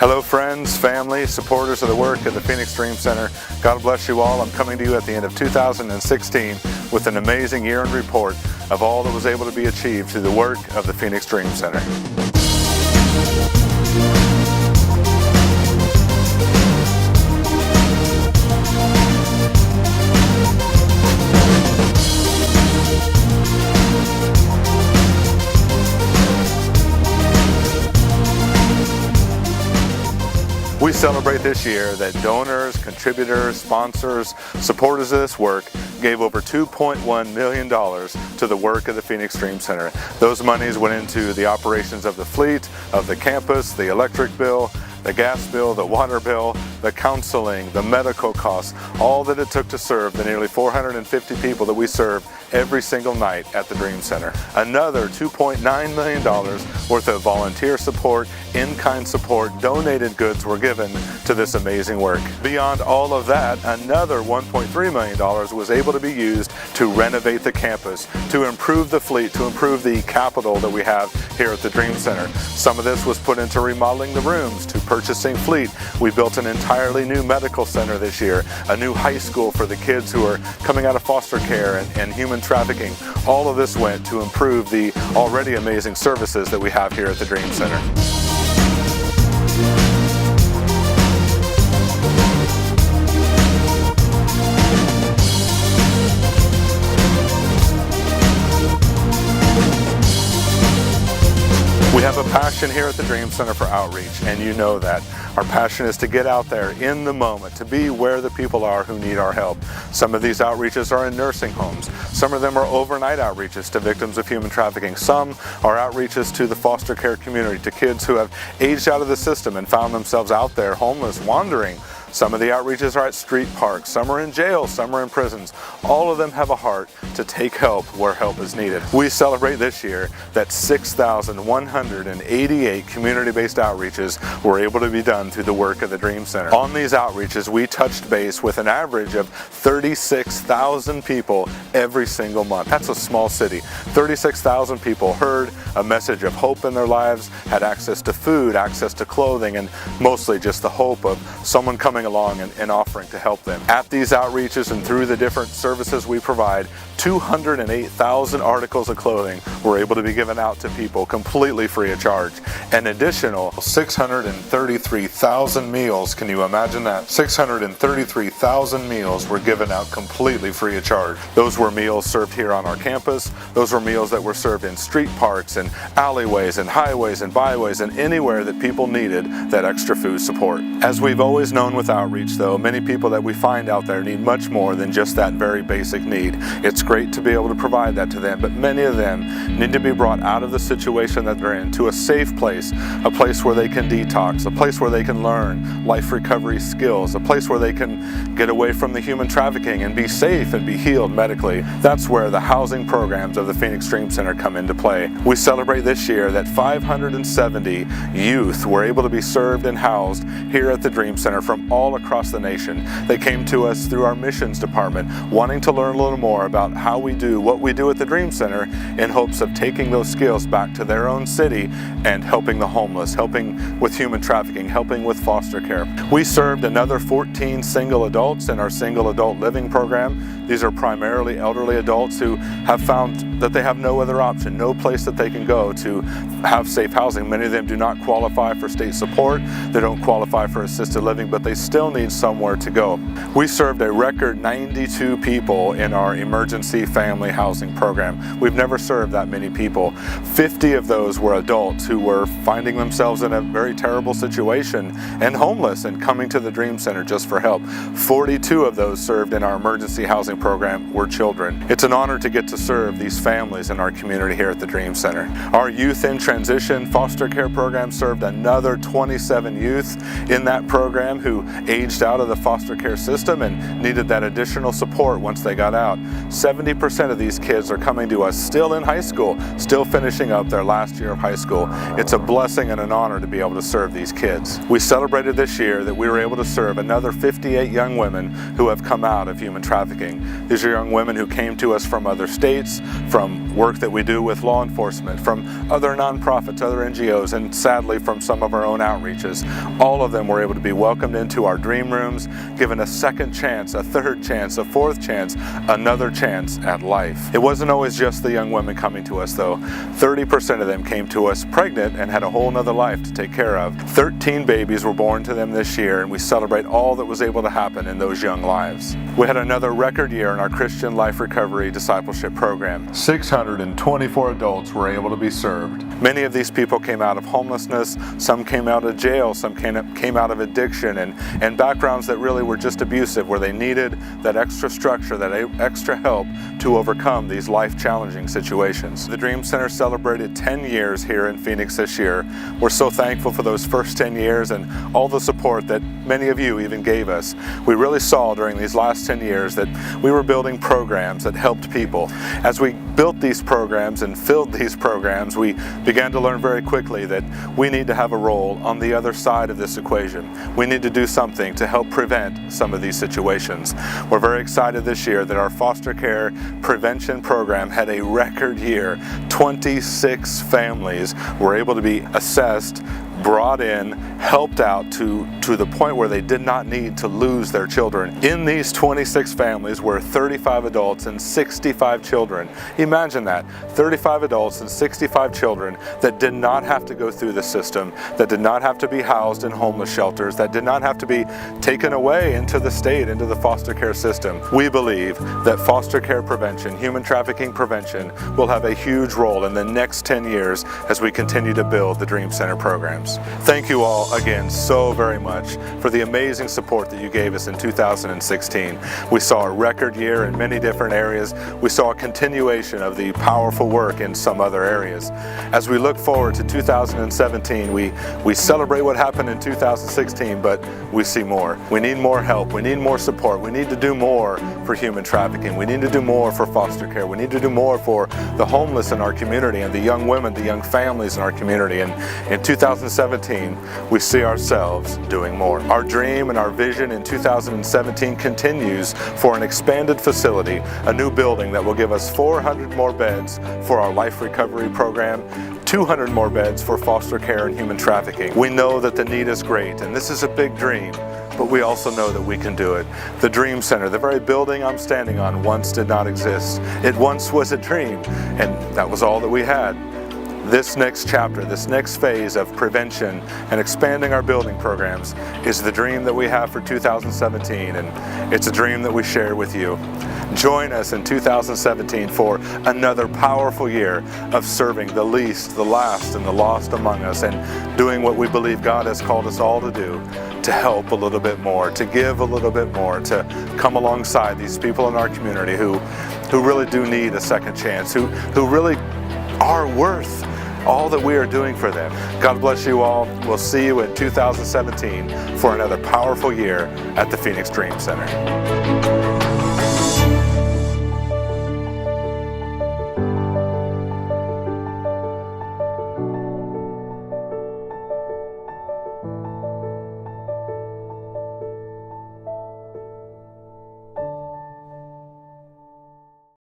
Hello friends, family, supporters of the work of the Phoenix Dream Center. God bless you all. I'm coming to you at the end of 2016 with an amazing year-end report of all that was able to be achieved through the work of the Phoenix Dream Center. We celebrate this year that donors, contributors, sponsors, supporters of this work gave over $2.1 million to the work of the Phoenix Dream Center. Those monies went into the operations of the fleet, of the campus, the electric bill, the gas bill, the water bill, the counseling, the medical costs, all that it took to serve the nearly 450 people that we serve every single night at the Dream Center. Another $2.9 million worth of volunteer support, in-kind support, donated goods were given to this amazing work. Beyond all of that, another $1.3 million was able to be used to renovate the campus, to improve the fleet, to improve the capital that we have here at the Dream Center. Some of this was put into remodeling the rooms, to purchasing fleet. We built an entirely new medical center this year, a new high school for the kids who are coming out of foster care and human trafficking. All of this went to improve the already amazing services that we have here at the Dream Center. We have a passion here at the Dream Center for outreach, and you know that. Our passion is to get out there in the moment, to be where the people are who need our help. Some of these outreaches are in nursing homes. Some of them are overnight outreaches to victims of human trafficking. Some are outreaches to the foster care community, to kids who have aged out of the system and found themselves out there homeless, wandering. Some of the outreaches are at street parks, some are in jails, some are in prisons. All of them have a heart to take help where help is needed. We celebrate this year that 6,188 community-based outreaches were able to be done through the work of the Dream Center. On these outreaches, we touched base with an average of 36,000 people every single month. That's a small city. 36,000 people heard a message of hope in their lives, had access to food, access to clothing, and mostly just the hope of someone coming along and offering to help them. At these outreaches and through the different services we provide, 208,000 articles of clothing were able to be given out to people completely free of charge. An additional 633,000 meals, can you imagine that? 633,000 meals were given out completely free of charge. Those were meals served here on our campus. Those were meals that were served in street parks and alleyways and highways and byways and anywhere that people needed that extra food support. As we've always known with outreach though, many people that we find out there need much more than just that very basic need. It's great to be able to provide that to them, but many of them need to be brought out of the situation that they're in to a safe place, a place where they can detox, a place where they can learn life recovery skills, a place where they can get away from the human trafficking and be safe and be healed medically. That's where the housing programs of the Phoenix Dream Center come into play. We celebrate this year that 570 youth were able to be served and housed here at the Dream Center from all across the nation. They came to us through our missions department, wanting to learn a little more about how we do what we do at the Dream Center in hopes of taking those skills back to their own city and helping the homeless, helping with human trafficking, helping with foster care. We served another 14 single adults in our single adult living program. These are primarily elderly adults who have found that they have no other option, no place that they can go to have safe housing. Many of them do not qualify for state support, they don't qualify for assisted living, but they still need somewhere to go. We served a record 92 people in our emergency family housing program. We've never served that many people. 50 of those were adults who were finding themselves in a very terrible situation and homeless and coming to the Dream Center just for help. 42 of those served in our emergency housing program were children. It's an honor to get to serve these families in our community here at the Dream Center. Our Youth in Transition foster care program served another 27 youth in that program who aged out of the foster care system and needed that additional support once they got out. 70% of these kids are coming to us still in high school, still finishing up their last year of high school. It's a blessing and an honor to be able to serve these kids. We celebrated this year that we were able to serve another 58 young women who have come out of human trafficking. These are young women who came to us from other states, from work that we do with law enforcement, from other nonprofits, other NGOs, and sadly from some of our own outreaches. All of them were able to be welcomed into our dream rooms, given a second chance, a third chance, a fourth chance, another chance at life. It wasn't always just the young women coming to us though. 30% of them came to us pregnant and had a whole nother life to take care of. 13 babies were born to them this year, and we celebrate all that was able to happen in those young lives. We had another record year in our Christian Life Recovery Discipleship Program. 624 adults were able to be served. Many of these people came out of homelessness, some came out of jail, some came out of addiction and backgrounds that really were just abusive, where they needed that extra structure, that extra help to overcome these life-challenging situations. The Dream Center celebrated 10 years here in Phoenix this year. We're so thankful for those first 10 years and all the support that many of you even gave us. We really saw during these last 10 years that we were building programs that helped people. As we built these programs and filled these programs, we began to learn very quickly that we need to have a role on the other side of this equation. We need to do something to help prevent some of these situations. We're very excited this year that our foster care prevention program had a record year. 26 families were able to be assessed, brought in, helped out to the point where they did not need to lose their children. In these 26 families were 35 adults and 65 children. Imagine that, 35 adults and 65 children that did not have to go through the system, that did not have to be housed in homeless shelters, that did not have to be taken away into the state, into the foster care system. We believe that foster care prevention, human trafficking prevention, will have a huge role in the next 10 years as we continue to build the Dream Center programs. Thank you all again so very much for the amazing support that you gave us in 2016. We saw a record year in many different areas. We saw a continuation of the powerful work in some other areas. As we look forward to 2017, we celebrate what happened in 2016, but we see more. We need more help. We need more support. We need to do more for human trafficking. We need to do more for foster care. We need to do more for the homeless in our community and the young women, the young families in our community. And in 2017, we see ourselves doing more. Our dream and our vision in 2017 continues for an expanded facility, a new building that will give us 400 more beds for our life recovery program, 200 more beds for foster care and human trafficking. We know that the need is great, and this is a big dream, but we also know that we can do it. The Dream Center, the very building I'm standing on, once did not exist. It once was a dream, and that was all that we had. This next chapter, this next phase of prevention and expanding our building programs is the dream that we have for 2017, and it's a dream that we share with you. Join us in 2017 for another powerful year of serving the least, the last, and the lost among us, and doing what we believe God has called us all to do, to help a little bit more, to give a little bit more, to come alongside these people in our community who really do need a second chance, who really are worth all that we are doing for them. God bless you all. We'll see you in 2017 for another powerful year at the Phoenix Dream Center.